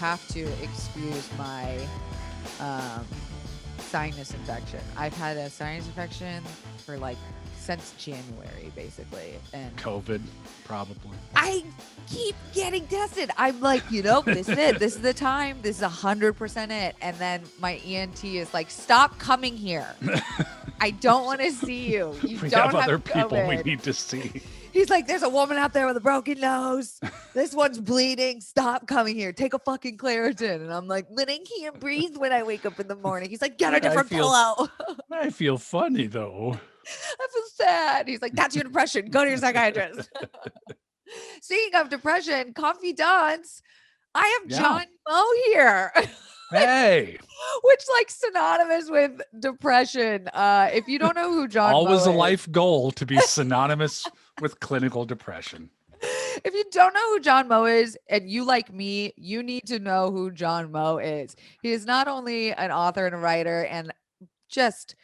have to excuse my sinus infection. I've had a sinus infection for like since January, basically. And COVID, probably. I keep getting tested. I'm like, this is it. This is the time. This is 100% it. And then my ENT is like, stop coming here. I don't want to see you. You We don't have other people COVID. we need to see. He's like, there's a woman out there with a broken nose. This one's bleeding. Stop coming here. Take a fucking Claritin. And I'm like, but I can't breathe when I wake up in the morning. He's like, get a different pillow. I feel funny though. I feel sad. He's like, that's your depression. Go to your psychiatrist. Speaking of depression, confidants, I have John Moe here. Hey. Which like synonymous with depression. If you don't know who John Moe Always is, a life goal to be synonymous with clinical depression. If you don't know who John Moe is, and you like me, you need to know who John Moe is. He is not only an author and a writer and just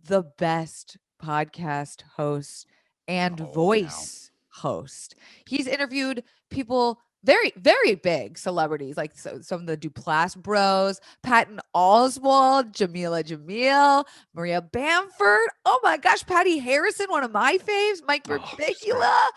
the best podcast host and voice host. He's interviewed people, very, very big celebrities, like some of the Duplass bros, Patton Oswalt, Jamil, Maria Bamford. Oh my gosh, Patty Harrison, one of my faves, Mike Birbiglia.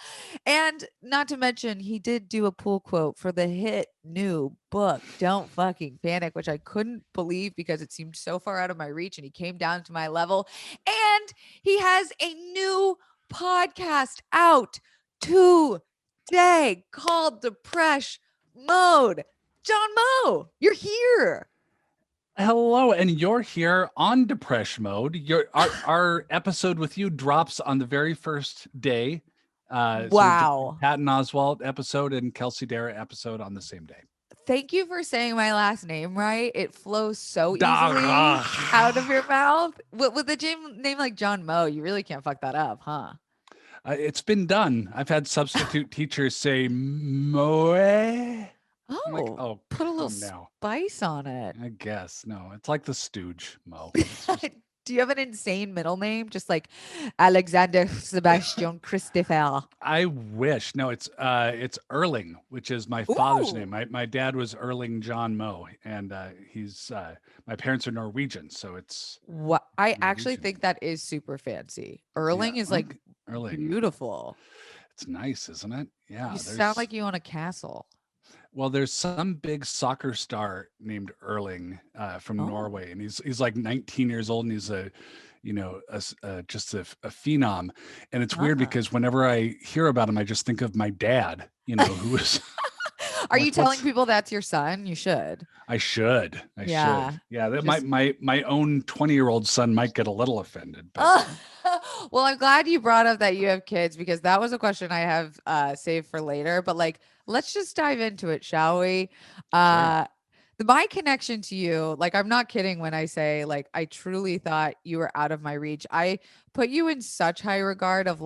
And not to mention, he did do a pull quote for the hit new book, Don't Fucking Panic, which I couldn't believe because it seemed so far out of my reach and he came down to my level. And he has a new podcast out today called DEPRESH MODE. John Moe, you're here. Hello, and you're here on DEPRESH MODE. Our episode with you drops on the very first day. Wow. So Patton Oswalt episode and Kelsey Darragh episode on the same day. Thank you for saying my last name right. It flows so easily Darragh. out of your mouth. With a name like John Moe, you really can't fuck that up, huh? It's been done. I've had substitute teachers say Moe. Oh, like, put a little spice on it. I guess. No, it's like the Stooge, Moe. Do you have an insane middle name? Just like Alexander Sebastian Christopher. I wish. No, it's Erling, which is my father's name. My dad was Erling John Moe, and he's my parents are Norwegian, so it's what I actually think that is super fancy. Erling is like Erling. Beautiful. It's nice, isn't it? Yeah. You sound like you own a castle. Well, there's some big soccer star named Erling from Norway, and he's like 19 years old, and he's just a phenom. And it's weird because whenever I hear about him, I just think of my dad, who was. Are you telling people that's your son? You should. I should. Yeah. That my own 20-year-old son might get a little offended. But. Well, I'm glad you brought up that you have kids because that was a question I have saved for later. But let's just dive into it, shall we? Sure. My connection to you, I'm not kidding when I say I truly thought you were out of my reach. I put you in such high regard of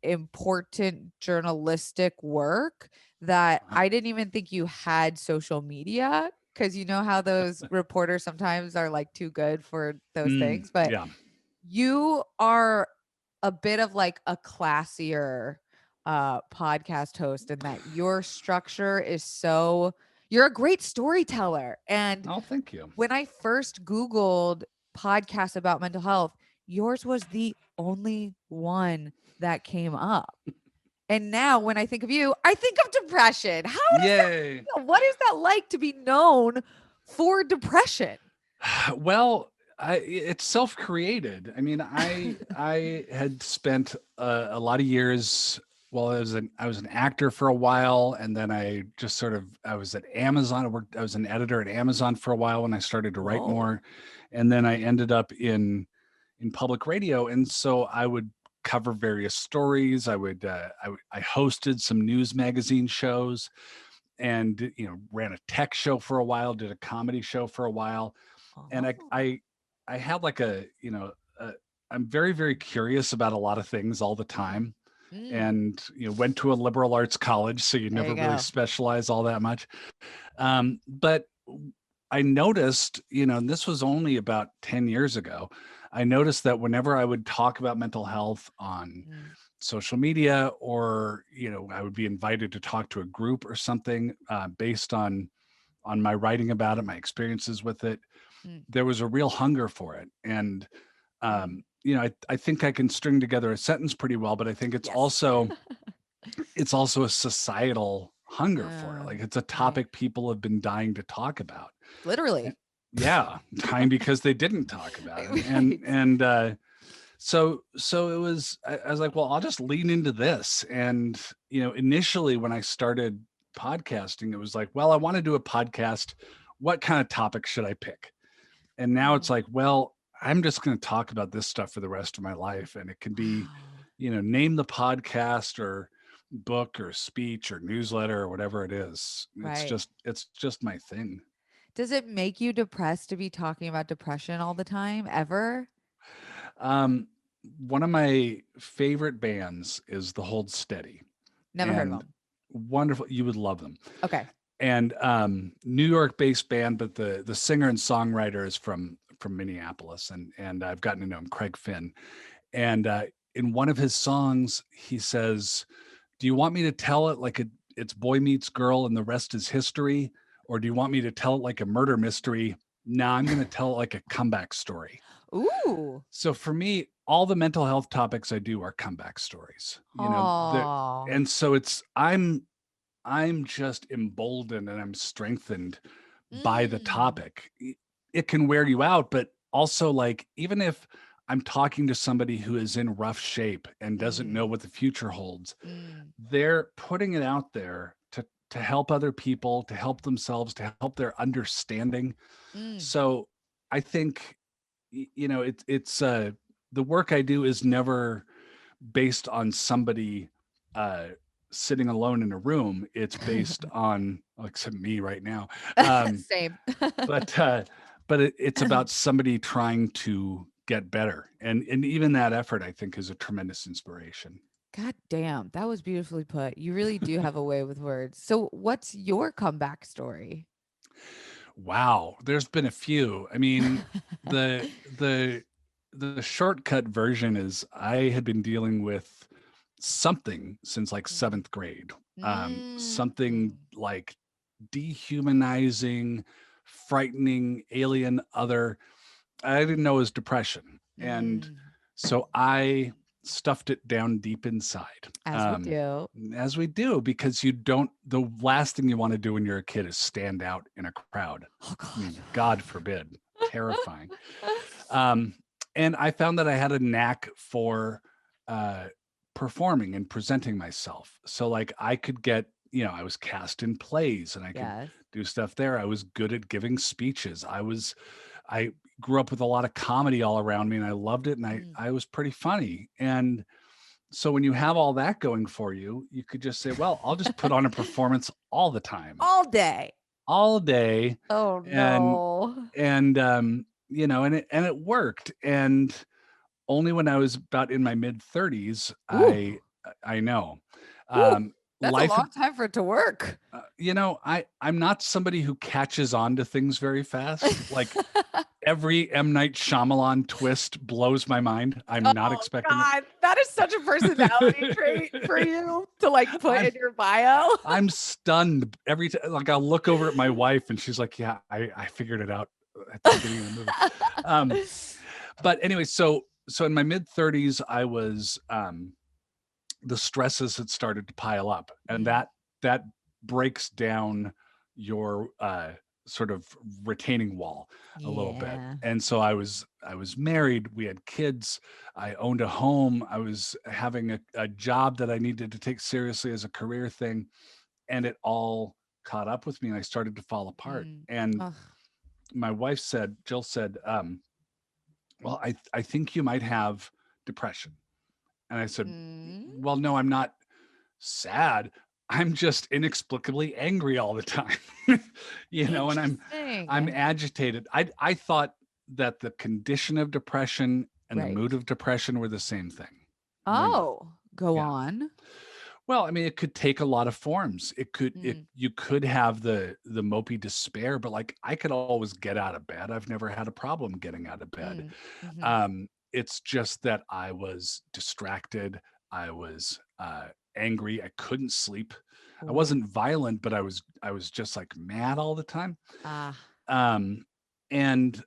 important journalistic work that I didn't even think you had social media, because you know how those reporters sometimes are too good for those things. But you are a bit of a classier podcast host in that your structure is you're a great storyteller. And thank you. When I first Googled podcasts about mental health, yours was the only one that came up. And now when I think of you, I think of depression. What is that like to be known for depression? Well, it's self-created. I mean, I had spent a lot of years. Well, I was an actor for a while, and then I was at Amazon. I was an editor at Amazon for a while when I started to write more, and then I ended up in public radio, and so I would cover various stories. I hosted some news magazine shows, and ran a tech show for a while, did a comedy show for a while, and I had I'm very, very curious about a lot of things all the time. And went to a liberal arts college, so you never really specialize all that much. But I noticed, and this was only about 10 years ago, I noticed that whenever I would talk about mental health on social media, or I would be invited to talk to a group or something based on my writing about it, my experiences with it. Mm, There was a real hunger for it. And mm. I think I can string together a sentence pretty well, but I think Yes. it's also a societal hunger for it. Uh, Like, it's a right. topic people have been dying to talk about. And- Literally. yeah, dying because they didn't talk about it. And Right. and so it was. I was like, well, I'll just lean into this. And initially when I started podcasting, it was like, well, I want to do a podcast. What kind of topic should I pick? And now it's Mm. like, well, I'm just going to talk about this stuff for the rest of my life. And it can be, Wow. name the podcast or book or speech or newsletter or whatever it is. Right. It's just my thing. Does it make you depressed to be talking about depression all the time, ever? Um, One of my favorite bands is The Hold Steady, Never heard of and them. wonderful. You would love them. Okay. And New York based band, but the singer and songwriter is from Minneapolis, and I've gotten to know him, Craig Finn. And in one of his songs, he says, "Do you want me to tell it like it's boy meets girl and the rest is history, or do you want me to tell it like a murder mystery? No, I'm going to tell it like a comeback story." Ooh. So for me, all the mental health topics I do are comeback stories. Oh. And so I'm just emboldened and I'm strengthened by the Mm. topic. It can wear you out, but also, like, even if I'm talking to somebody who is in rough shape and doesn't know Mm. what the future holds, Mm. they're putting it out there to help other people, to help themselves, to help their understanding. Mm. So I think it's the work I do is never based on somebody uh sitting alone in a room. It's based on, except me right now. um Same. but it's about somebody trying to get better, and even that effort, I think, is a tremendous inspiration. God damn, that was beautifully put. You really do have a way with words. So, what's your comeback story? Wow, there's been a few. I mean, the the the shortcut version is I had been dealing with something since like Mhm. seventh grade. Something Mm. like dehumanizing, frightening, alien, other. I didn't know it was depression. And Mm. so I stuffed it down deep inside. As we do. As we do, because the last thing you want to do when you're a kid is stand out in a crowd. Oh, I God. mean, God forbid, terrifying. Um, and I found that I had a knack for uh, performing and presenting myself. So, like, I could get, I was cast in plays and I could Yes. do stuff there. I was good at giving speeches. I grew up with a lot of comedy all around me and I loved it. And Mm. I was pretty funny. And so when you have all that going for you, you could just say, well, I'll just put on a performance all the time, All day. all day. Oh, And, no. and it worked. And only when I was about in my mid 30s, Ooh. I know, Ooh. um, That's a life, long time for it to work. I'm not somebody who catches on to things very fast. Like, every M. Night Shyamalan twist blows my mind. I'm not Oh, expecting God. That is such a personality trait for it. you to like put I'm in your bio. I'm stunned every time. Like, I'll look over at my wife and she's like, "Yeah, I figured it out at the beginning of the movie." Um, but anyway, so in my mid 30s, I was the stresses had started to pile up, and Mm. that breaks down your sort of retaining wall a little bit. Yeah. And so I was married, we had kids, I owned a home, I was having a job that I needed to take seriously as a career thing, and it all caught up with me and I started to fall apart. Mm. And Ugh. my wife said, Jill said, well, I think you might have depression. And I said, Mm. well, no, I'm not sad. I'm just inexplicably angry all the time. And I'm Interesting. agitated. I thought that the condition of depression and the Right. mood of depression were the same thing. They're not. Oh, go Yeah. on. Well, I mean, it could take a lot of forms. Mm. You could have the mopey despair, but, like, I could always get out of bed. I've never had a problem getting out of bed. Mm. Mhm. It's just that I was distracted. I was angry. I couldn't sleep. I Ooh. wasn't violent, but I was just like mad all the time. Ah. Um, and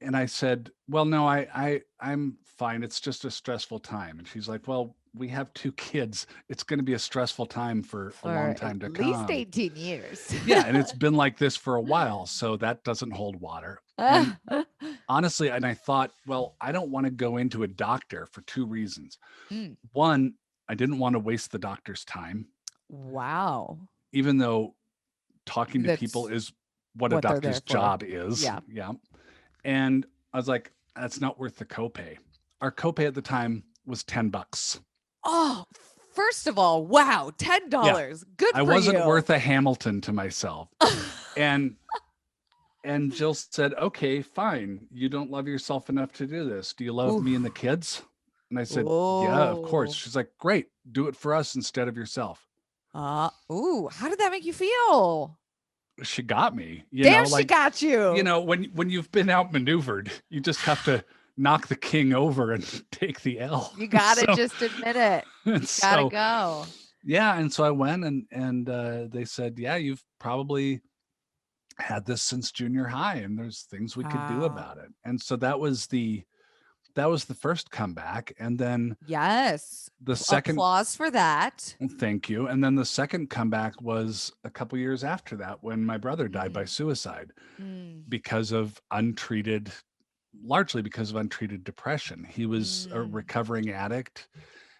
and I said, "Well, no, I'm fine. It's just a stressful time." And she's like, "Well, we have two kids. It's going to be a stressful time for a long For at time to least come." 18 years. Yeah, and it's been like this for a while, so that doesn't hold water. And honestly, and I thought, well, I don't want to go into a doctor for two reasons. Mm. One, I didn't want to waste the doctor's time, Wow. even though talking to people That's is what a what they're doctor's there for. job is. Yeah. Yeah. And I was like, that's not worth the copay. Our copay at the time was $10. Oh, first of all, wow, Yeah. $10. Good I for wasn't you. worth a Hamilton to myself. And Jill said, "Okay, fine. You don't love yourself enough to do this. Do you love me and the Oof. kids?" And I said, "Yeah, of course." Oh. She's like, "Great. Do it for us instead of yourself." Ooh, how did that make you feel? She got me, Damn, she like, got you. when you've been outmaneuvered, you just have to knock the king over and take the L. You gotta So, just admit it. and Gotta so, go. yeah, and so I went and they said, "Yeah, you've probably had this since junior high, and there's things we could do Wow. about it." And so that was the first comeback, and then Yes. the second Applause for that. thank you, and then the second comeback was a couple years after that when my brother died by Mm, suicide mm, because of untreated largely because of untreated depression. He was a mm, recovering addict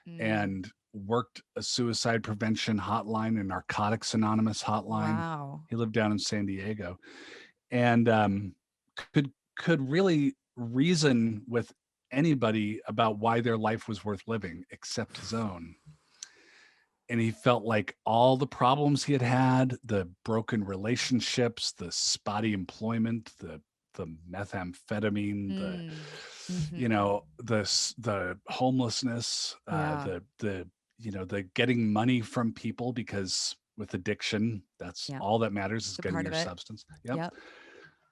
mm. and worked a suicide prevention hotline, a Narcotics Anonymous hotline. Wow. He lived down in San Diego and could really reason with anybody about why their life was worth living except his own. And he felt like all the problems he had had, the broken relationships, the spotty employment, the methamphetamine, Mm. Mhm. the homelessness, Yeah. the the getting money from people, because with addiction, that's Yeah. all that matters, is It's a getting part your of it. substance. Yep. Yep.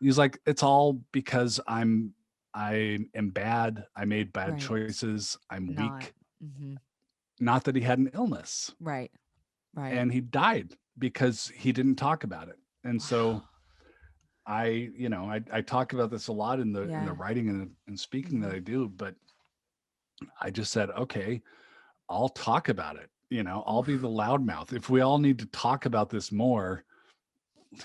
He's like, it's all because I am bad. I made bad Right. choices. I'm Not. weak. Mhm. Not that he had an illness, Right. Right. and he died because he didn't talk about it. And so Wow. I talk about this a lot in the Yeah. writing and speaking that Mhm. I do, but I just said, okay, I'll talk about it. I'll be the Oof. loudmouth. If we all need to talk about this more,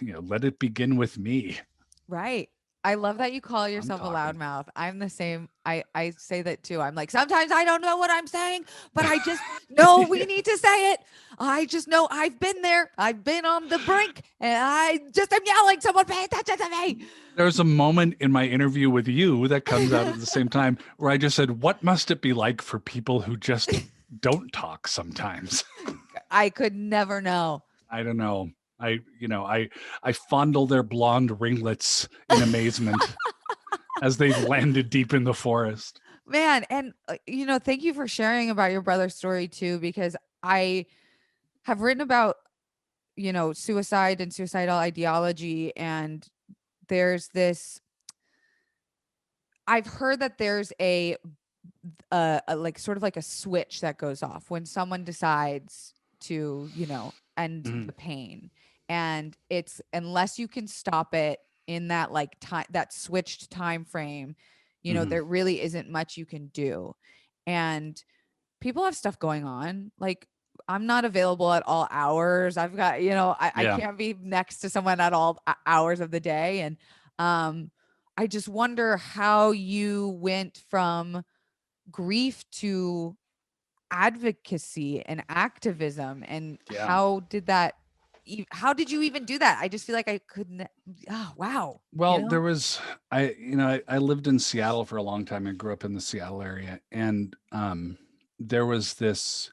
let it begin with me. Right. I love that you call I'm yourself a talking. loudmouth. I'm the same. I say that too. I'm like, sometimes I don't know what I'm saying, but I just know we need to say it. I just know I've been there. I've been on the brink and I just am yelling, someone pay attention to me. There's a moment in my interview with you that comes out at the same time where I just said, "What must it be like for people who just don't talk sometimes?" I could never know. I don't know. I fondle their blonde ringlets in amazement as they landed deep in the forest. Man, and thank you for sharing about your brother's story too, because I have written about, suicide and suicidal ideology. And there's this, I've heard that there's like sort of like a switch that goes off when someone decides to, end Mhm, the pain. And it's unless you can stop it in that like time, that switched time frame, mhm. there really isn't much you can do. And people have stuff going on. Like, I'm not available at all hours. I've got, I Yeah. can't be next to someone at all hours of the day. And um, I just wonder how you went from grief to advocacy and activism, and Yeah. how did you even do that? I just feel like I couldn't. Oh, wow. Well, there was I lived in Seattle for a long time. I grew up in the Seattle area, and there was the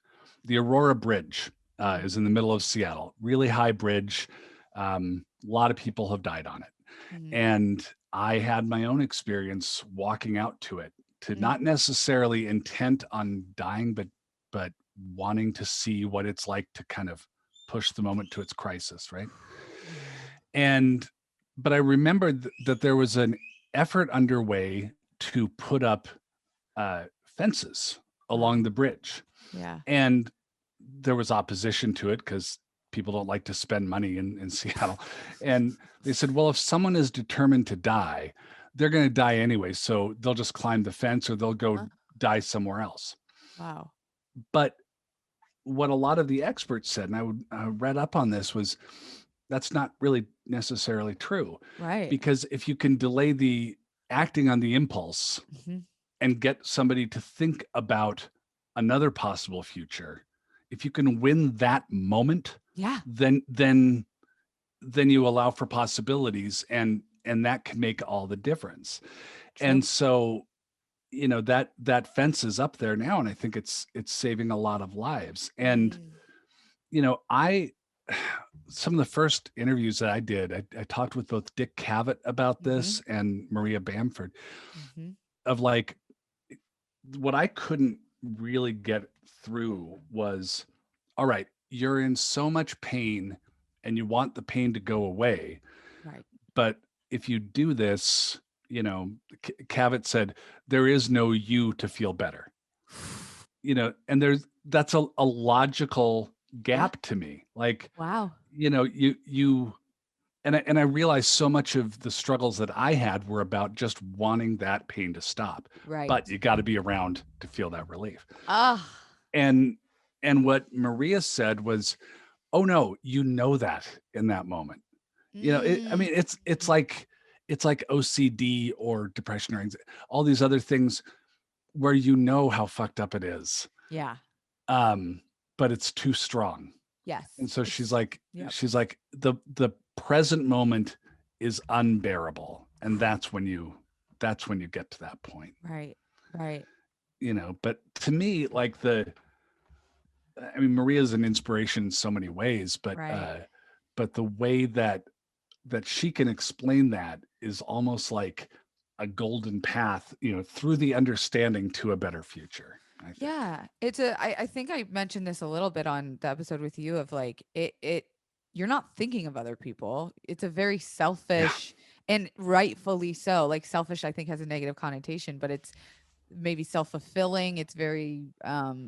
Aurora Bridge Mm, is in the middle of Seattle. Really high bridge. A lot of people have died on it. mm, And I had my own experience walking out to it, to mm, not necessarily intent on dying, but wanting to see what it's like to kind of push the moment to its crisis, right? mm, And but I remembered that there was an effort underway to put up fences Wow. along the bridge. Yeah. And there was opposition to it because people don't like to spend money in Seattle. And they said, well, if someone is determined to die, they're going to die anyway. So they'll just climb the fence or they'll go Huh? die somewhere else. Wow. But what a lot of the experts said, and I read up on this, was that's not really necessarily true. Right. Because if you can delay the acting on the impulse Mhm. and get somebody to think about another possible future, if you can win that moment, Yeah. then you allow for possibilities, and that can make all the difference. True. And so, that fence is up there now, and I think it's saving a lot of lives. And Mm. I some of the first interviews that I did, I talked with both Dick Cavett about Mhm. this and Maria Bamford, Mhm. of like, what I couldn't really get through was, all right, you're in so much pain and you want the pain to go away. Right. But if you do this, Cavett said, there is no you to feel better, and that's a logical Yeah. gap to me. Like, Wow. you and I realized so much of the struggles that I had were about just wanting that pain to stop. Right. But you got to be around to feel that relief. Ah. And what Maria said was, "Oh no, you know that in that moment." I Mm. mean, it's like OCD or depression or all these other things where how fucked up it is, Yeah. um, but it's too strong. Yes. And so she's It's like, yep. the present moment is unbearable, and that's when you get to that point. Right. Right. But to me, like, I mean, Maria's an inspiration in so many ways, Right. but the way that she can explain that is almost like a golden path, through the understanding to a better future, I think. Yeah. I think I mentioned this a little bit on the episode with you of like you're not thinking of other people. It's a very Yeah. selfish and rightfully so. Like selfish, I think has a negative connotation, but it's maybe self-fulfilling. It's very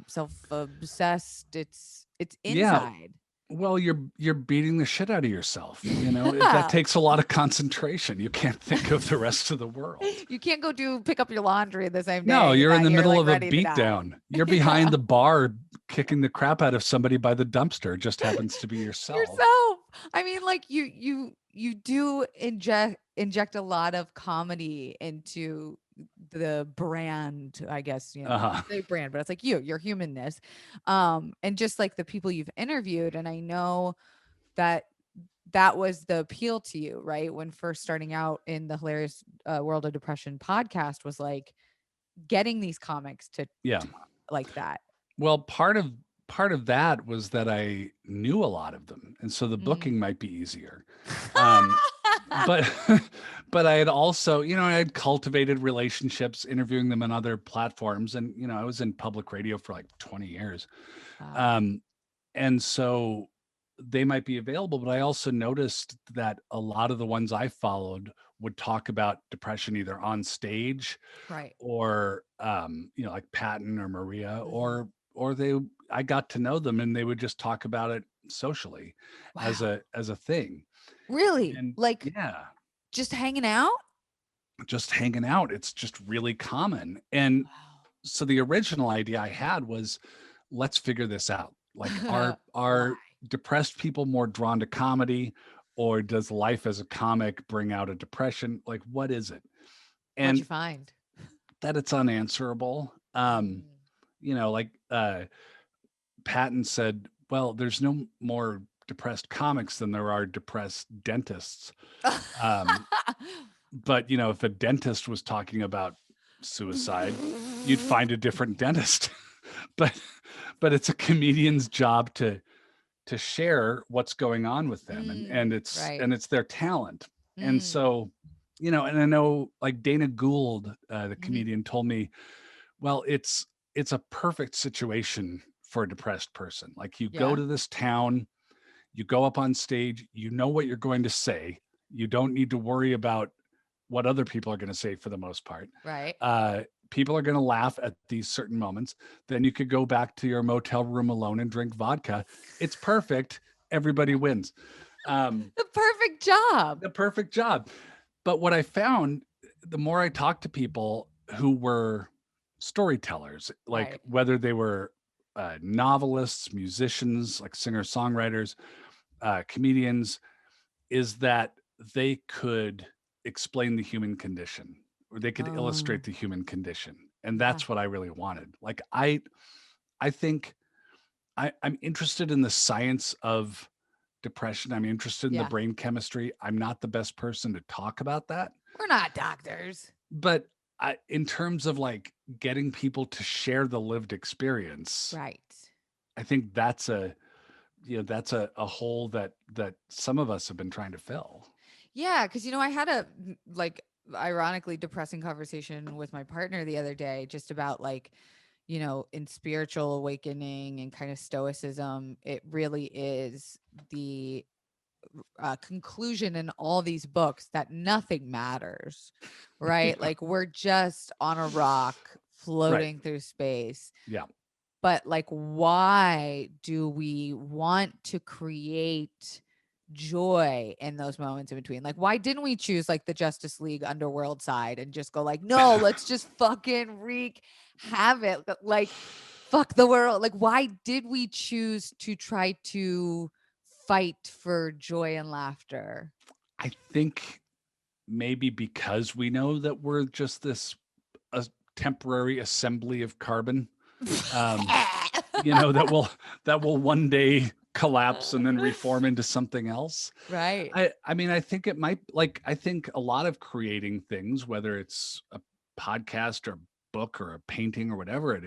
self-obsessed. It's Yeah. inside. Well, you're beating the shit out of yourself. That Yeah. takes a lot of concentration. You can't think of the rest of the world. You can't go pick up your laundry the same No, day you're in that the you're middle like of a ready to beat die. down. You're behind Yeah. the bar kicking the crap out of somebody by the dumpster. It just happens to be yourself. Yourself. I mean, like you do inject a lot of comedy into the brand, I guess, Uh-huh. say brand, but it's like your humanness. And just like the people you've interviewed. And I know that that was the appeal to you, right? When first starting out in the Hilarious World of Depression podcast was like getting these comics to Yeah. talk like that. Well, part of that was that I knew a lot of them, and so the Mm. booking might be easier. Um, but but I had also, I had cultivated relationships, interviewing them on other platforms, and I was in public radio for like 20 years. Wow. Um, and so they might be available, but I also noticed that a lot of the ones I followed would talk about depression either on stage Right. or like Patton or Maria, Mhm. or I got to know them and they would just talk about it socially as Wow. a thing. Really? And Like yeah, just hanging out? just hanging out, it's just really common. And Wow. so the original idea I had was, let's figure this out. Like, are Why? depressed people more drawn to comedy, or does life as a comic bring out a depression? Like, what is it? What'd you And find? that it's unanswerable. Mm. Like, Patton said, well, there's no more depressed comics than there are depressed dentists. Um, but if a dentist was talking about suicide, you'd find a different dentist. but it's a comedian's job to share what's going on with them, and Right. it's their talent. And Mm. so, and I know, like, Dana Gould, the Mhm. comedian, told me, well, it's a perfect situation for a depressed person. Like, you go Yeah. to this town, you go up on stage, you know what you're going to say. You don't need to worry about what other people are going to say for the most part. Right. Uh, People are going to laugh at these certain moments. Then you could go back to your motel room alone and drink vodka. It's perfect. Everybody wins. The perfect job. The perfect job. But what I found, the more I talked to people who were storytellers, like Right. whether they were novelists, musicians, like singer-songwriters, comedians, is that they could explain the human condition, or they could Oh, illustrate the human condition. And yeah. that's what I really wanted. Like I think I'm interested in the science of depression. I'm interested in the Yeah. brain chemistry. I'm not the best person to talk about that, We're not doctors. but in terms of like getting people to share the lived experience, Right. I think that's that's a hole that some of us have been trying to fill. Yeah, because I had a like ironically depressing conversation with my partner the other day just about like, in spiritual awakening and kind of stoicism, it really is the conclusion in all these books that nothing matters, right? Yeah. Like we're just on a rock Right. floating through space. Yeah. But like, why do we want to create joy in those moments in between? Like, why didn't we choose like the Justice League underworld side and just go like, no, let's just fucking wreak havoc, like fuck the world? Like, why did we choose to try to fight for joy and laughter? I think maybe because we know that we're just this a temporary assembly of carbon, um, that will one day collapse and then reform into something else. Right. I mean, I think it might, like, I think a lot of creating things, whether it's a podcast or book or a painting or whatever it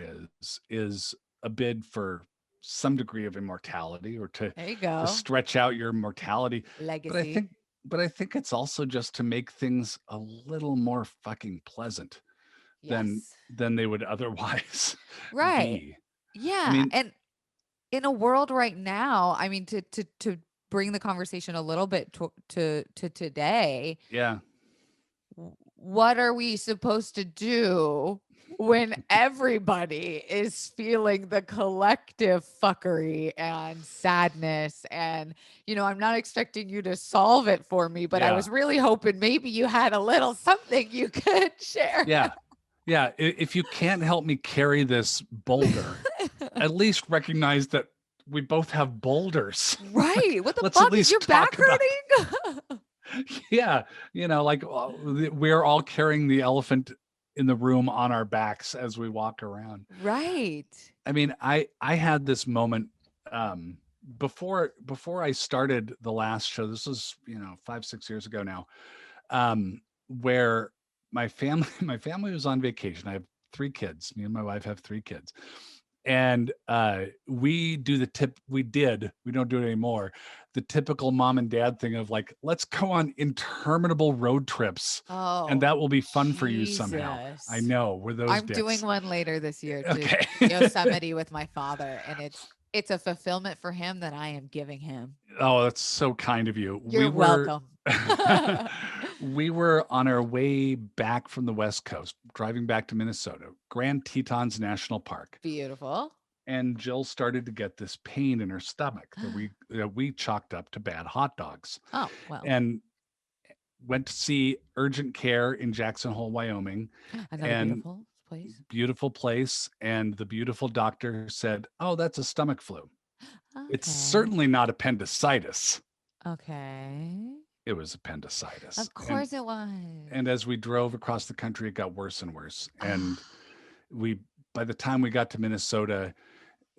is a bid for some degree of immortality, or There you to go. stretch out your mortality. But I Legacy. think but I think it's also just to make things a little more fucking pleasant Yes. than they would otherwise Right. be. I Yeah. mean, And in a world right now, I mean, to bring the conversation a little bit to today, yeah. what are we supposed to do when everybody is feeling the collective fuckery and sadness? And I'm not expecting you to solve it for me, but I Yeah. was really hoping maybe you had a little something you could share. Yeah. Yeah. If you can't help me carry this boulder, at least recognize that we both have boulders. Right. Like, What the let's at fuck? Is your least back talk about hurting? yeah, like we're all carrying the elephant in the room on our backs as we walk around. Right. I mean, I had this moment before I started the last show. This was 5-6 years ago now, where my family my family was on vacation. I have 3 kids. Me and my wife have 3 kids, and we do we don't do it anymore, the typical mom and dad thing of like, let's go on interminable road trips, and Oh, that will be fun for you somehow. I Jesus. know, we're those I'm doing dicks. one later this year to Okay. Yosemite with my father, and it's a fulfillment for him that I am giving him. Oh, that's so kind of you. You're We were welcome. we were on our way back from the West Coast, driving back to Minnesota, Grand Tetons National Park. Beautiful. And Jill started to get this pain in her stomach that we chalked up to bad hot dogs, Oh, well, and went to see urgent care in Jackson Hole, Wyoming, another and beautiful place. beautiful place. And the beautiful doctor said, "Oh, that's a stomach flu. It's Okay. certainly not appendicitis." Okay. It was appendicitis. Of course it was. And as we drove across the country, it got worse and worse. And Ah, we by the time we got to Minnesota,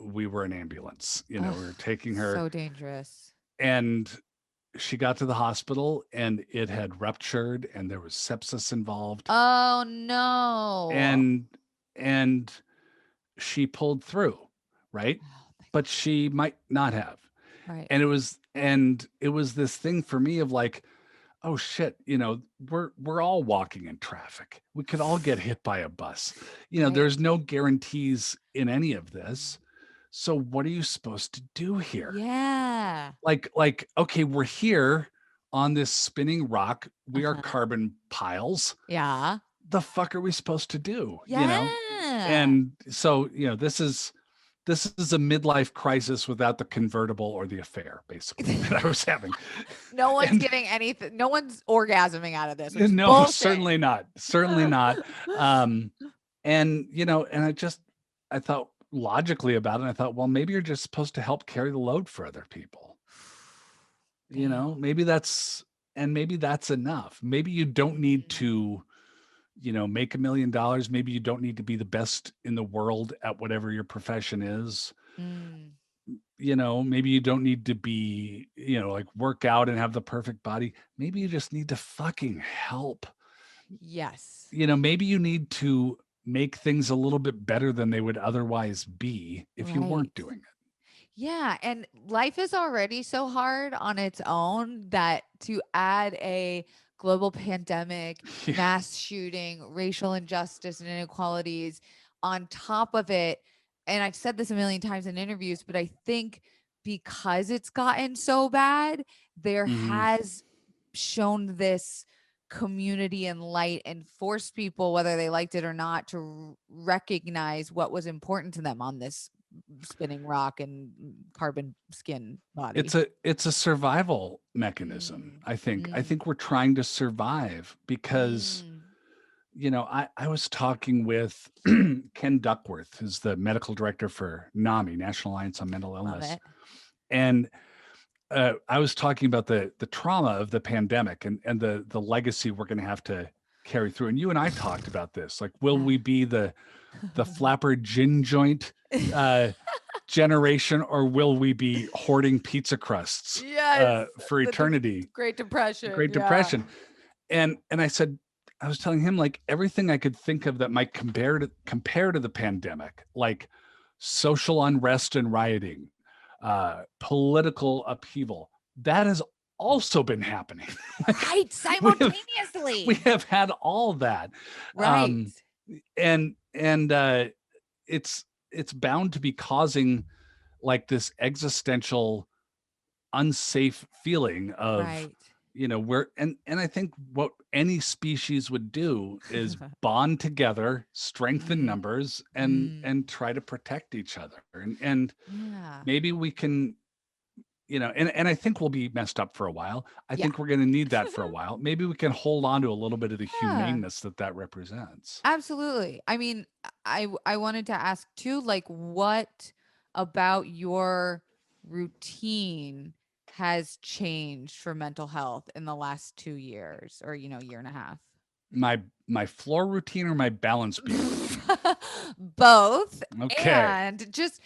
we were an ambulance. We ugh, were taking her, so dangerous. and she got to the hospital and it had ruptured and there was sepsis involved. Oh no. And and she pulled through, right? Oh, thank But she might not have. right. And it was this thing for me of like, oh shit, we're all walking in traffic. We could all get hit by a bus. Right. There's no guarantees in any of this. So what are you supposed to do here? Yeah. Like, okay, we're here on this spinning rock. We are Uh-huh. carbon piles, Yeah. the fuck are we supposed to do? Yeah. And so, this is a midlife crisis without the convertible or the affair, basically, that I was having. No one's And getting anything. No one's orgasming out of this, which is no, bullshit. certainly not. Certainly not. And, I thought logically about it. And I thought, well, maybe you're just supposed to help carry the load for other people. Damn. Maybe maybe that's enough. Maybe you don't need Mm. to, make $1 million. Maybe you don't need to be the best in the world at whatever your profession is. Mm. Maybe you don't need to be, like work out and have the perfect body. Maybe you just need to fucking help. Yes. Maybe you need to make things a little bit better than they would otherwise be if you weren't Right. doing it. Yeah, and life is already so hard on its own that to add a global pandemic, Yeah. mass shooting, racial injustice and inequalities on top of it, and I've said this a million times in interviews, but I think because it's gotten so bad, there Mhm. has shown this community and light and forced people, whether they liked it or not, to recognize what was important to them on this spinning rock and carbon skin body. It's a survival mechanism. Mm, I mm, think we're trying to survive because mm. I was talking with Ken Duckworth, who's the medical director for NAMI, National Alliance on Mental Love Illness. it. And I was talking about the trauma of the pandemic and the legacy we're going to have to carry through. And you and I talked about this. Like, will Yeah. we be the flapper gin joint generation, or will we be hoarding pizza crusts Yes. for eternity? Great Depression. Great Yeah. Depression. And I was telling him, like, everything I could think of that might compare to the pandemic, like social unrest and rioting, political upheaval, that has also been happening. Right. we have we Simultaneously. have had all that. Right. And it's bound to be causing like this existential unsafe feeling of, Right. where and I think what any species would do is bond together, strengthen Mm, numbers, and mm. try to protect each other. And Yeah. maybe we can, and I think we'll be messed up for a while. I Yeah. think we're going to need that for a while. Maybe we can hold on to a little bit of the Yeah. humaneness that represents. Absolutely. I mean, I wanted to ask too, like, what about your routine has changed for mental health in the last 2 years or, year and a half? My floor routine or my balance beam routine? Both. Okay. And just,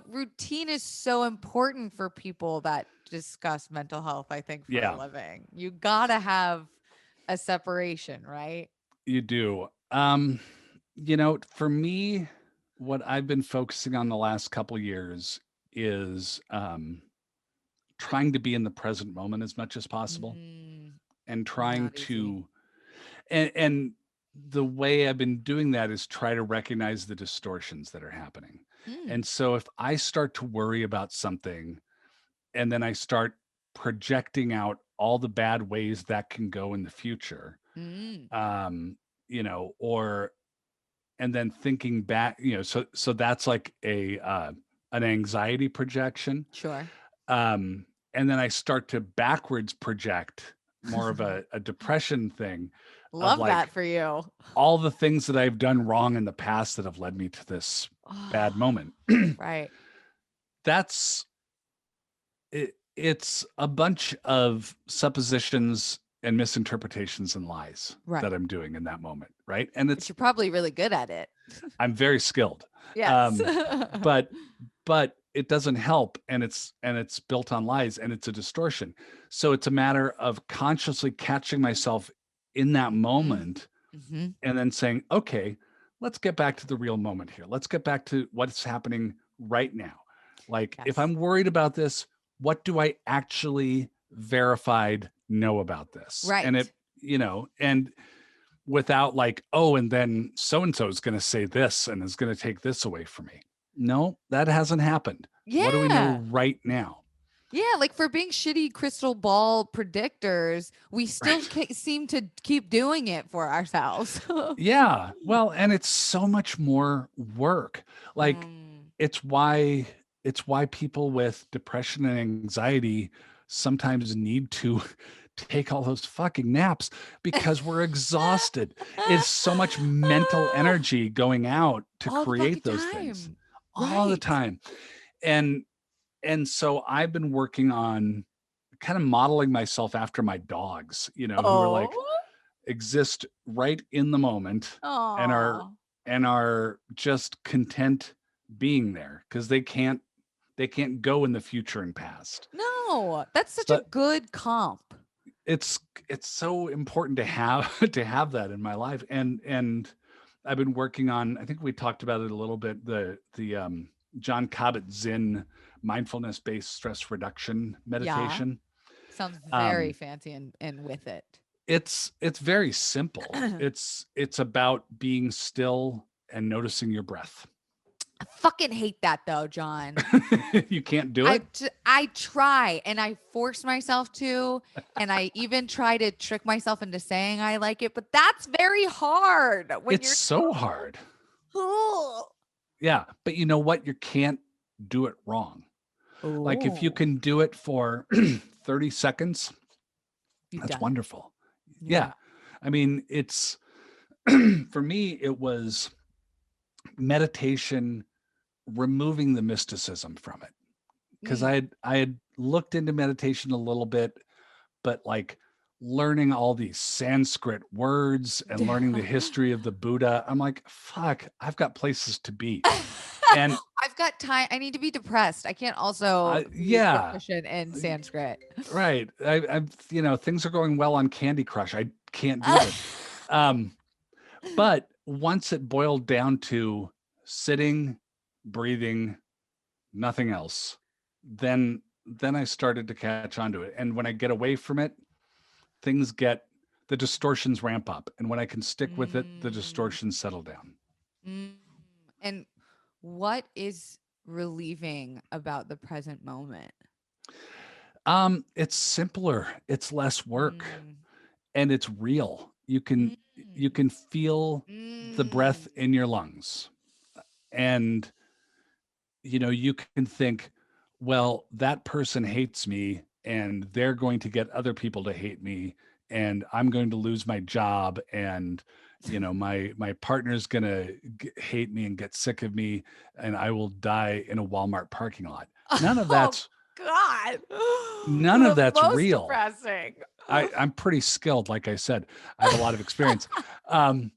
routine is so important for people that discuss mental health, I think, for a Yeah, living. You gotta have a separation, right? you do. For me, what I've been focusing on the last couple years is trying to be in the present moment as much as possible, Mm, and trying not easy. to and the way I've been doing that is try to recognize the distortions that are happening. Mm, And so if I start to worry about something and then I start projecting out all the bad ways that can go in the future, mm, or and then thinking back, so that's like a an anxiety projection. sure. And then I start to backwards project more of a depression thing of Love that like for you. all the things that I've done wrong in the past that have led me to this bad moment. Right. That's it. It's a bunch of suppositions and misinterpretations and lies that Right. I'm doing in that moment, right? And But you're probably really good at it. I'm very skilled. Yes. Um, but but it doesn't help, and it's built on lies, and it's a distortion. So it's a matter of consciously catching myself in that Mhm, moment mhm. and then saying, okay, let's get back to the real moment here. Let's get back to what's happening right now. Like, if Yes. I'm worried about this, what do I actually verified know about this? And Right. and without like, oh, and then so and so is going to say this and is going to take this away from me. No, that hasn't happened. What do we know Yeah. right now? Yeah, like for being shitty crystal ball predictors, we still Right. seem to keep doing it for ourselves. Yeah. Well, and it's so much more work. Like Mm. it's why it's why people with depression and anxiety sometimes need to take all those fucking naps because we're exhausted. It's so much mental energy going out to All the fucking create those things time. all the Right. time. And so I've been working on kind of modeling myself after my dogs, who are like Oh. exist right in the moment and are Aw. just content being there because they can't go in the future and past. No, that's such a So good comp. it's it's so important to have to have that in my life. And I've been working on, I think we talked about it a little bit, the John Kabat Zinn mindfulness based stress reduction Yeah. meditation. Sounds very um fancy and with it. it's very simple. It's about being still and noticing your breath. I fucking hate that though, John. You can't do it. I try and I force myself to, and I even try to trick myself into saying I like it, but that's very hard when It's you're so hard. oh. Yeah, but you know what, you can't do it wrong. Like if you Oh, can do it for 30 seconds, you've that's done it. wonderful. Yeah. Yeah. I mean, it's for me, it was meditation removing the mysticism from it. Because Mm. I had looked into meditation a little bit, but like learning all these Sanskrit words and learning the history of the Buddha, I'm like, fuck, I've got places to be. And I've got time. I need to be depressed. I can't also be yeah, proficient in Sanskrit. right. Things are going well on Candy Crush. I can't do this. Um, but once it boiled down to sitting, breathing, nothing else, then I started to catch on to it. And when I get away from it, things get the distortions ramp up. And when I can stick with it, the Mm, distortions settle down. mm. And what is relieving about the present moment? It's simpler, it's less work, Mm, and it's real. You mm, can feel the breath mm. in your lungs. And you can think, well, that person hates me and they're going to get other people to hate me and I'm going to lose my job and my partner's going to hate me and get sick of me and I will die in a Walmart parking lot. None of Oh that's God. none of The that's most real. depressing. I'm pretty skilled, like I said. I have a lot of experience. Um,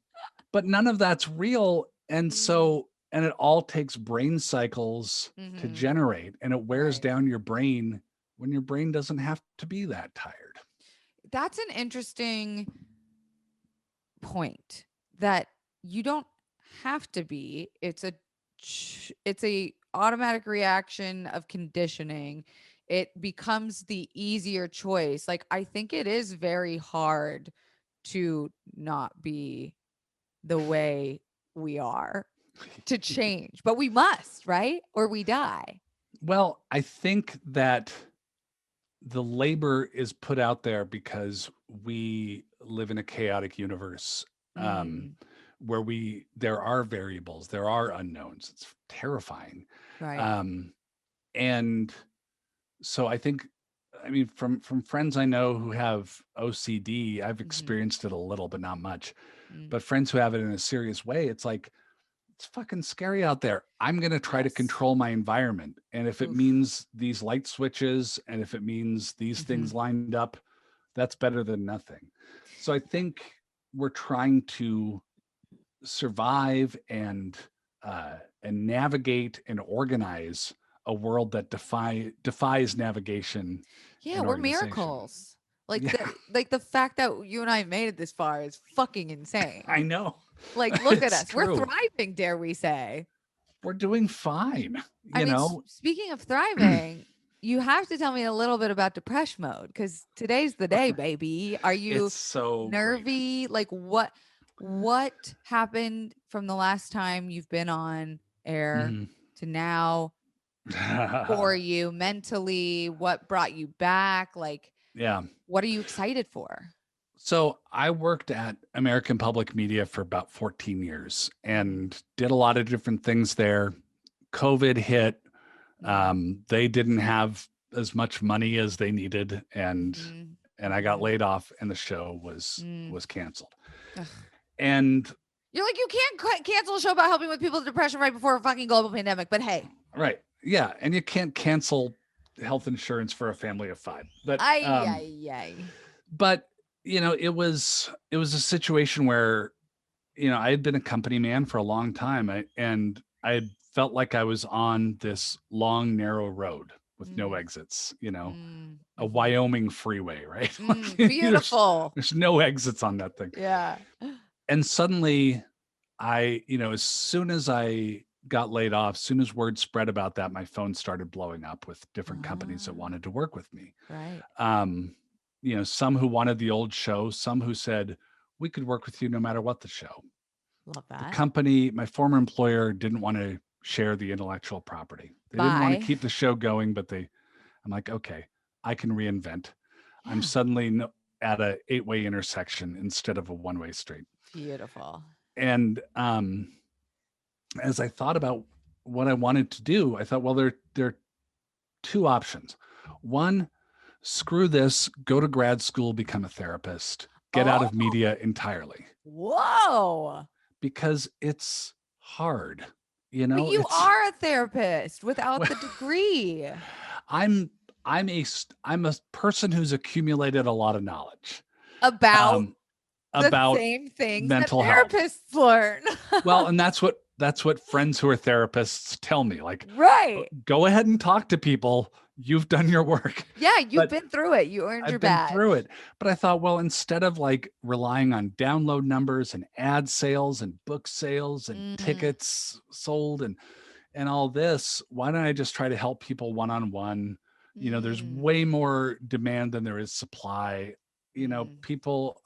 but none of that's real. Mm, And it all takes brain cycles to mhm. generate, and it wears Right. down your brain when your brain doesn't have to be that tired. That's an interesting point that you don't have to be. It's a automatic reaction of conditioning. It becomes the easier choice. Like I think it is very hard to not be the way we are, to change, but we must, right? Or we die. Well, I think that the labor is put out there because we live in a chaotic universe, um, Mm, where there are variables, there are unknowns. It's terrifying. right. Um, and so I think, I mean, from friends I know who have OCD, I've Mhm. experienced it a little, but not much. Mm. But friends who have it in a serious way, it's like it's fucking scary out there. I'm going to try to Yes. control my environment, and if it Oof. means these light switches, and if it means these things Mhm. lined up, that's better than nothing. So I think we're trying to survive and navigate and organize a world that defies navigation Yeah, and we're organization. miracles. Like Yeah, the fact that you and I made it this far is fucking insane. I know. Like, look at It's us. We're true. thriving, dare we say. We're doing fine, I you mean, know. speaking of thriving, you have to tell me a little bit about depression mode because today's the day, baby. Are you It's so great. nervy? Like what happened from the last time you've been on air Mhm. to now? for you mentally? What brought you back? Like, Yeah. what are you excited for? So I worked at American Public Media for about 14 years Mm, and did a lot of different things there. COVID hit. mm, They didn't have as much money as they needed, mhm, and I got mhm, laid off, and the show mm. was canceled. Ugh. And You're like, you can't cancel a show about helping with people with depression right before a fucking global pandemic. But hey, right, yeah, and you can't cancel health insurance for a family of five. ay, ay, ay. But it was a situation where I had been a company man for a long time, and I had felt like I was on this long, narrow road with no Mm, exits. mm, A mhm, Wyoming freeway, right? Like, beautiful. there's no exits on that thing. Yeah. And suddenly, as soon as I got laid off, as soon as word spread about that, my phone started blowing up with different companies that Ah, wanted to work with me. right. Um, some who wanted the old show, some who said, we could work with you no matter what the show. Love The that. company, my former employer, didn't want to share the intellectual property. They didn't want to Bye. keep the show going, but I'm like, okay, I can reinvent. I'm Yeah. suddenly at a 8-way intersection instead of a 1-way street. Beautiful. And as I thought about what I wanted to do, I thought, well, there are two options. One, screw this, go to grad school, become a therapist, get out Oh, of media entirely, whoa. because it's hard. But you It's are a therapist without the degree I'm I'm a person who's accumulated a lot of knowledge about um, the about same things that mental health. therapists learn. Well, and that's what friends who are therapists tell me. Like, Right. go ahead and talk to people. You've done your work. Yeah, you've But been through it. You earned your I've been through badge. it. But I thought, well, instead of like relying on download numbers and ad sales and book sales and Mm, tickets sold and all this, why don't I just try to help people one on one? There's mm, way more demand than there is supply. mm.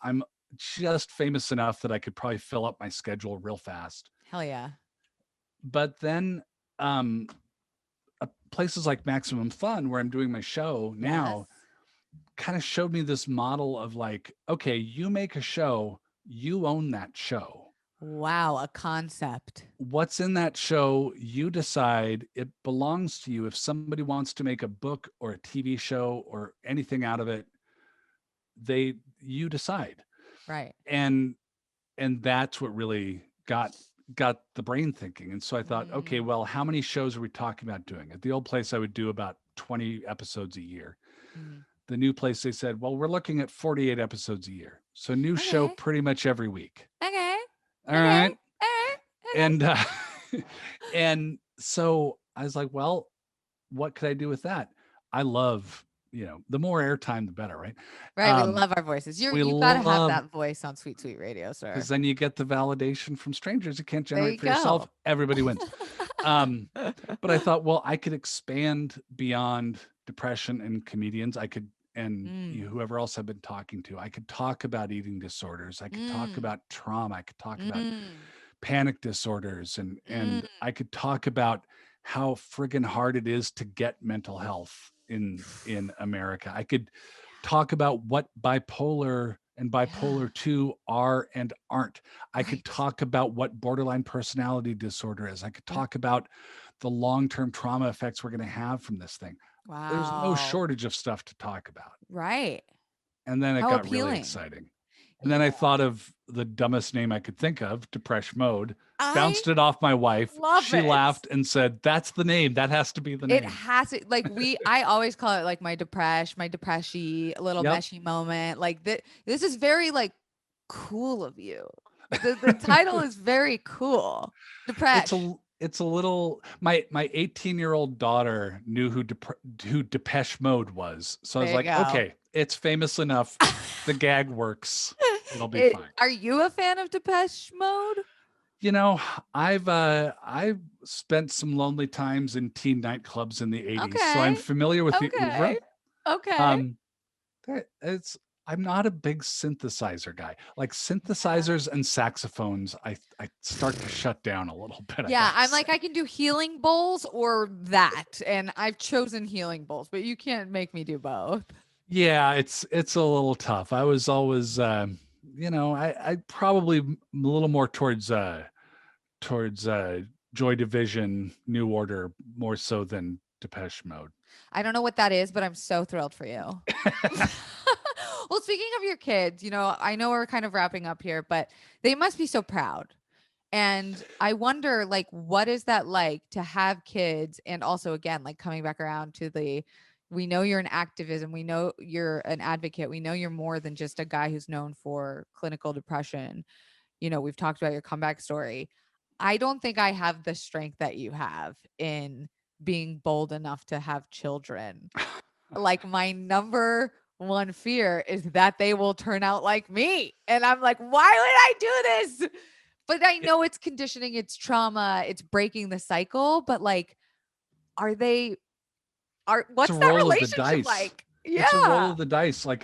I'm just famous enough that I could probably fill up my schedule real fast. Hell yeah. But then um, places like Maximum Fun, where I'm doing my show Yes. now, kind of showed me this model of like, okay, you make a show, you own that show. Wow, a concept. What's in that show, you decide. It belongs to you. If somebody wants to make a book or a TV show or anything out of it, you decide. Right. And that's what really got the brain thinking. And so I thought, okay, Mm, well, how many shows are we talking about doing? At the old place, I would do about 20 episodes a year. mm. The new place, they said, well, we're looking at 48 episodes a year. So new show Okay. pretty much every week. Okay. All Okay. right. All right. Okay. And and so I was like, well, what could I do with that? I love, the more airtime, the better, right? Right. We love our voices. We You got to have love, that voice on Sweet Sweet Radio, sir. because then you get the validation from strangers you can't There generate you for yourself. go. Everybody wins. Um, but I thought, well, I could expand beyond depression and comedians. I could, and Mm, whoever else I've been talking to, I could talk about eating disorders. I could talk mm, about trauma. I could talk about mm, panic disorders, and mm. I could talk about how friggin' hard it is to get mental health in America. I could talk about what bipolar and Yeah. bipolar 2 are and aren't. I could Right. talk about what borderline personality disorder is. I could Yeah. talk about the long-term trauma effects we're going to have from this thing. There's no Wow. shortage of stuff to talk about. Right. And then it How got really appealing. exciting. And then I Yeah. thought of the dumbest name I could think of, DEPRESH MODE, I bounced it off my wife. love She it. laughed and said, "That's the name. That has to be the It name." has to like I always call it like my depreshy, a little Yep. meshy moment. Like this is very like cool of you. The title is very cool. It's Depresh. a little, my 18-year-old daughter knew who Depeche Mode was. So I was There you like, go. okay, it's famous enough. The gag works. It'll be fine. Are you a fan of Depeche Mode? You know, I've spent some lonely times in teen nightclubs in the 80s, so I'm Okay. familiar with the Okay. oeuvre. Okay. Um, it's I'm not a big synthesizer guy. Like synthesizers and saxophones, I start to shut down a little bit, I Yeah, gotta I'm say. like, I can do healing bowls or that. And I've chosen healing bowls, but you can't make me do both. Yeah, it's a little tough. I was always I probably a little more towards Joy Division, New Order, more so than Depeche Mode. I don't know what that is, but I'm so thrilled for you. Well, speaking of your kids, I know we're kind of wrapping up here, but they must be so proud. And I wonder, like, what is that like to have kids? And also, again, like coming back around to we know you're an activism, we know you're an advocate, we know you're more than just a guy who's known for clinical depression. We've talked about your comeback story. I don't think I have the strength that you have in being bold enough to have children. Like, my number one fear is that they will turn out like me. And I'm like, why would I do this? But I It, know it's conditioning, it's trauma, it's breaking the cycle. But like, are they, it's a what's that roll of the relationship dice. like? It's a roll Yeah. of the dice. Like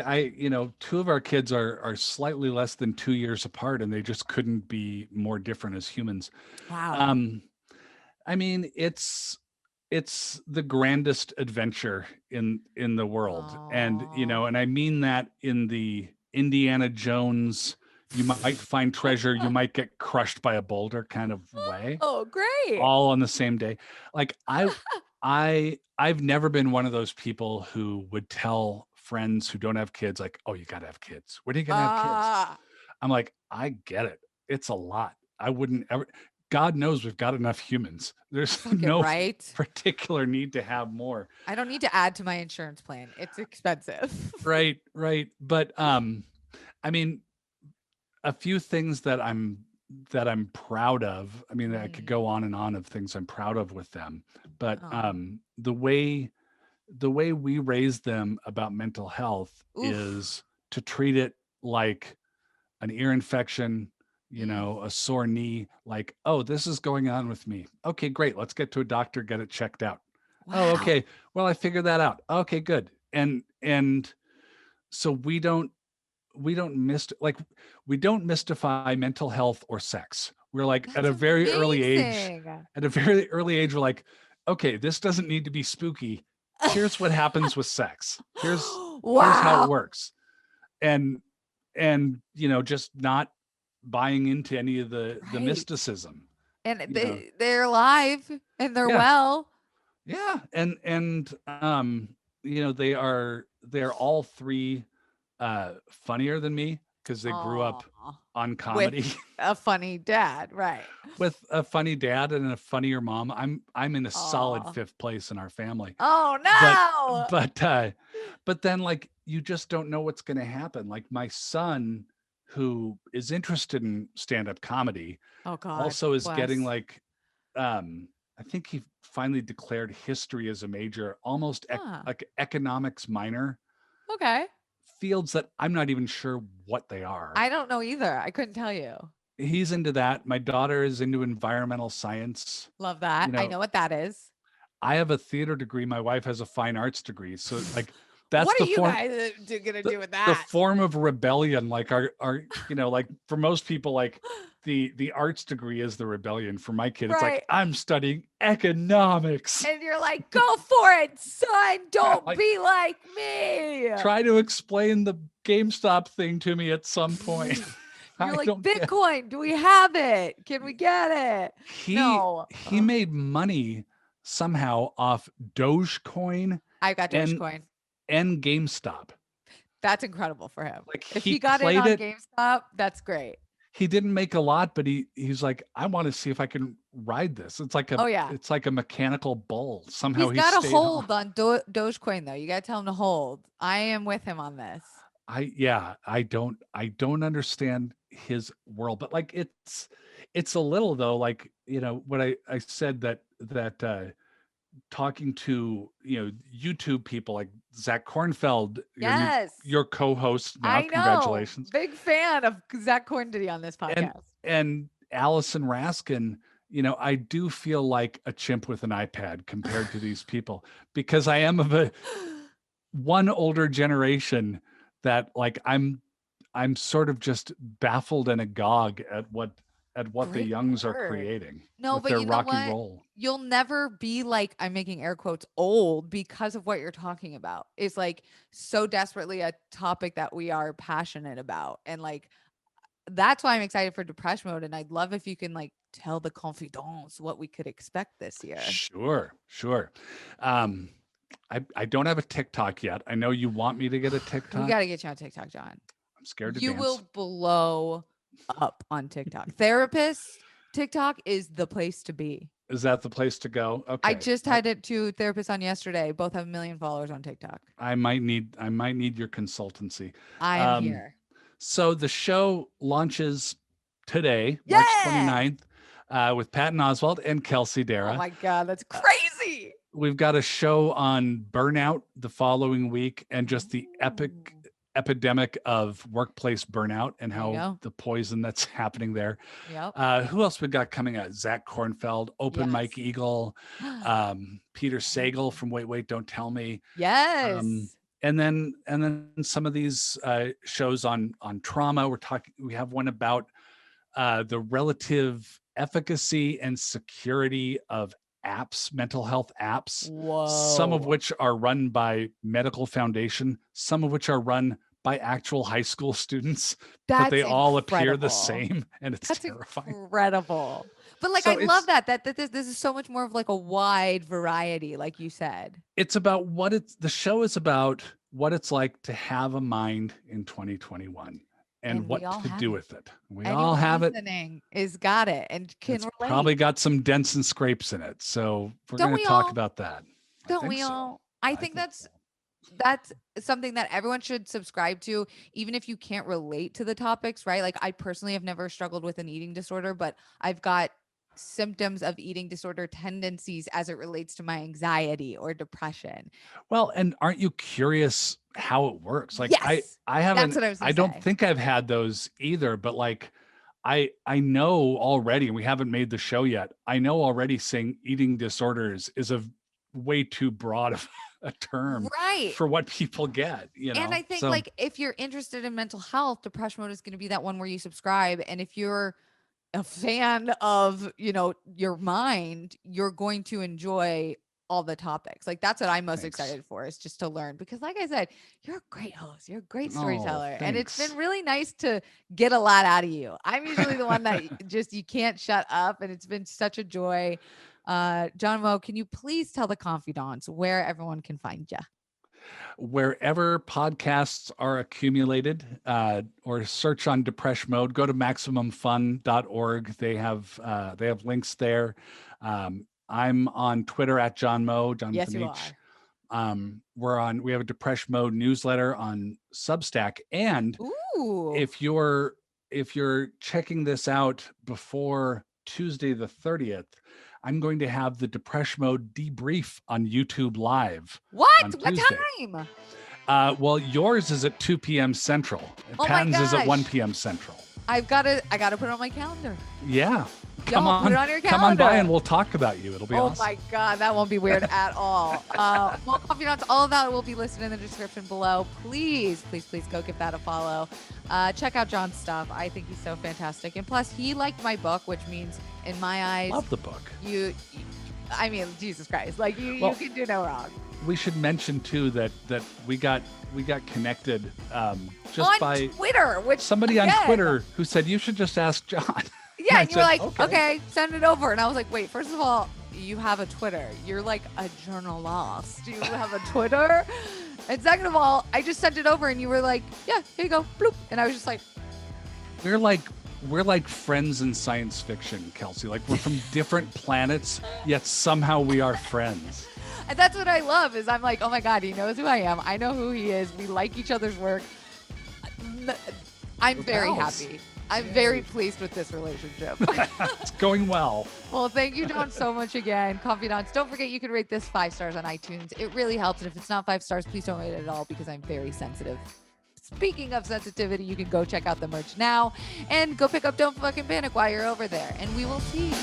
two of our kids are slightly less than 2 years apart, and they just couldn't be more different as humans. Wow. Um, I mean, it's the grandest adventure in the world, and Oh. and I mean that in the Indiana Jones, you might find treasure, you might get crushed by a boulder kind of way, Oh, great. all on the same day. Like I've never been one of those people who would tell friends who don't have kids, like, oh, you gotta have kids. When are you gonna have kids? Ah, I'm like, I get it. It's a lot. I wouldn't ever. God knows we've got enough humans. There's fucking no right. particular need to have more. I don't need to add to my insurance plan. It's expensive. Right, right. But I mean, a few things that I'm proud of. I mean, I could Mm. go on and on of things I'm proud of with them, but Oh. the way we raise them about mental health Oof. is to treat it like an ear infection, Mm. a sore knee, like, oh, this is going on with me. Okay, great. Let's get to a doctor, get it checked out. Oh, Wow. okay. Well, I figured that out. Okay, good. And so we don't mystify mental health or sex. We're like That's amazing. at a very early age, we're like, okay, this doesn't need to be spooky. Here's what happens with sex. Here's how it Wow. works. And just not buying into any of the Right. mysticism. And You know, they're alive and they're yeah, well. yeah, and they're all three funnier than me because they grew Oh, up on with comedy a funny dad, right? with a funny dad and a funnier mom. I'm in a solid Oh. fifth place in our family. Oh But no. but then, like, you just don't know what's going to happen. Like, my son, who is interested in stand-up comedy, Oh God. also is getting Bless. like I think he finally declared history as a major, almost Huh. like economics minor, Okay. fields that I'm not even sure what they are. I don't know either. I couldn't tell you. He's into that. My daughter is into environmental science. Love You that. I know, know what that is. I have a theater degree. My wife has a fine arts degree. So, like, that's What are the you form guys gonna the, do with the that? form of rebellion. Like, our like, for most people, like, the arts degree is the rebellion. For my kid, it's like, Right. I'm studying economics. And you're like, go for it, son. Don't Like, be like me. try to explain the GameStop thing to me at some point. You're I like, don't get. Bitcoin, do we have it? Can we get it? He No. he made money somehow off Dogecoin I got and Dogecoin. GameStop. That's incredible for him. Like, If he he got in played on it. GameStop, that's great. He didn't make a lot, but he's like, I want to see if I can ride this. Oh yeah. It's like a mechanical bull. Somehow He's he got to stayed on. hold on Dogecoin though. You got to tell him to hold. I am with him on this. I don't understand his world, but like, it's a little, though, like, what I said, that talking to YouTube people like Zach Kornfeld, Yes. your co-host now, I know. congratulations, Big fan of Zach Quintity on this and podcast. Allison Raskin. I do feel like a chimp with an iPad compared to these people, because I am of one older generation that like I'm sort of just baffled and agog at what the Great Youngs are word. creating No, with but their you know rocky what? roll. You'll never be like, I'm making air quotes, old because of what you're talking about. It's like so desperately a topic that we are passionate about. And like, that's why I'm excited for Depression Mode. And I'd love if you can like tell the confidants what we could expect this year. Sure, sure. Um, I don't have a TikTok yet. I know you want me to get a We TikTok. got to get you on TikTok, John. I'm scared to You will dance. blow up on TikTok. Therapist TikTok is the place to be. Is that the place to go? I Okay. just had it two therapists on yesterday. Both have 1 million followers on TikTok. I might need your consultancy. I am Um, here. so the show launches today, March Yeah. 29th, with Patton Oswalt and Kelsey Oh Darragh. my God, that's crazy. We've got a show on burnout the following week and just the Ooh. epidemic of workplace burnout and There you how go. the poison that's happening there. Yep. Who else we got coming out? Zach Kornfeld, Open Mike Yes. Eagle, Peter Sagal from Wait, Wait, Don't Tell Me. Yes. And then some of these shows on trauma. We have one about the relative efficacy and security of apps, mental health apps, some of Whoa. which are run by medical foundation, some of which are run by actual high school students, but they That's all appear the incredible. same, and it's That's terrifying. incredible. But like I So love that this is so much more of like a wide variety, like you said. it's about the show is about what it's like to have a mind in 2021 and And we what all to have do it. with it. We all Anyone have it. listening is got it and can It's relate. probably got some dents and scrapes in it. So we're Don't going to we talk all? about that. I Don't think we so. all? I I think think so. that's something that everyone should subscribe to, even if you can't relate to the topics, right? Like I personally have never struggled with an eating disorder, but I've got symptoms of eating disorder tendencies as it relates to my anxiety or depression. Well, and aren't you curious how it works? Like Yes. I That's haven't what I was I gonna don't say. think I've had those either, but like I know already, and we haven't made the show yet. I know already saying eating disorders is a way too broad of a term Right. for what people get, And I think So like if you're interested in mental health, Depression Mode is going to be that one where you subscribe. And if you're a fan of, your mind, you're going to enjoy all the topics. Like that's what I'm most thanks. excited for is just to learn because like I said, you're a great host. You're a great Oh, storyteller. And it's been thanks. really nice to get a lot out of you. I'm usually the one that just you can't shut up and it's been such a joy. John Moe, can you please tell the confidants where everyone can find you? Wherever podcasts are accumulated, or search on Depression Mode, go to maximumfun.org. They have links there. I'm on Twitter at John Moe, Yes, Jonathan you H. are. We have a Depression Mode newsletter on Substack. And Ooh. if you're checking this out before Tuesday the 30th, I'm going to have the Depression Mode debrief on YouTube Live What? on What Tuesday. time? Well, yours is at 2 p.m. Central. Oh my Patton's is at 1 gosh. p.m. Central. I gotta put it on my calendar. Yeah. Y'all put it on your Come on by calendar. and we'll talk about you. It'll be Oh awesome. my God, that won't be weird at all. Well, confidants, all of that will be listed in the description below. Please, please, please go give that a follow. Check out John's stuff. I think he's so fantastic. And plus, he liked my book, which means in my eyes, Love the book. I mean, Jesus Christ, like you can do no wrong. We should mention too that we got connected just On by Twitter, which somebody again, on Twitter who said you should just ask John. Yeah, I and you were said, like, okay, send it over. And I was like, wait, first of all, you have a Twitter. You're like a journalist. You have a Twitter. And second of all, I just sent it over and you were like, yeah, here you go. Bloop. And I was just like, We're like friends in science fiction, Kelsey. Like we're from different planets, yet somehow we are friends. and that's what I love is I'm like, oh my God, he knows who I am. I know who he is. We like each other's work. I'm We're very pals. happy. I'm very pleased with this relationship. It's going well. Well, thank you, John, so much again. Confidants, don't forget you can rate this 5 stars on iTunes. It really helps. And if it's not 5 stars, please don't rate it at all because I'm very sensitive. Speaking of sensitivity, you can go check out the merch now and go pick up Don't Fucking Panic while you're over there. And we will see you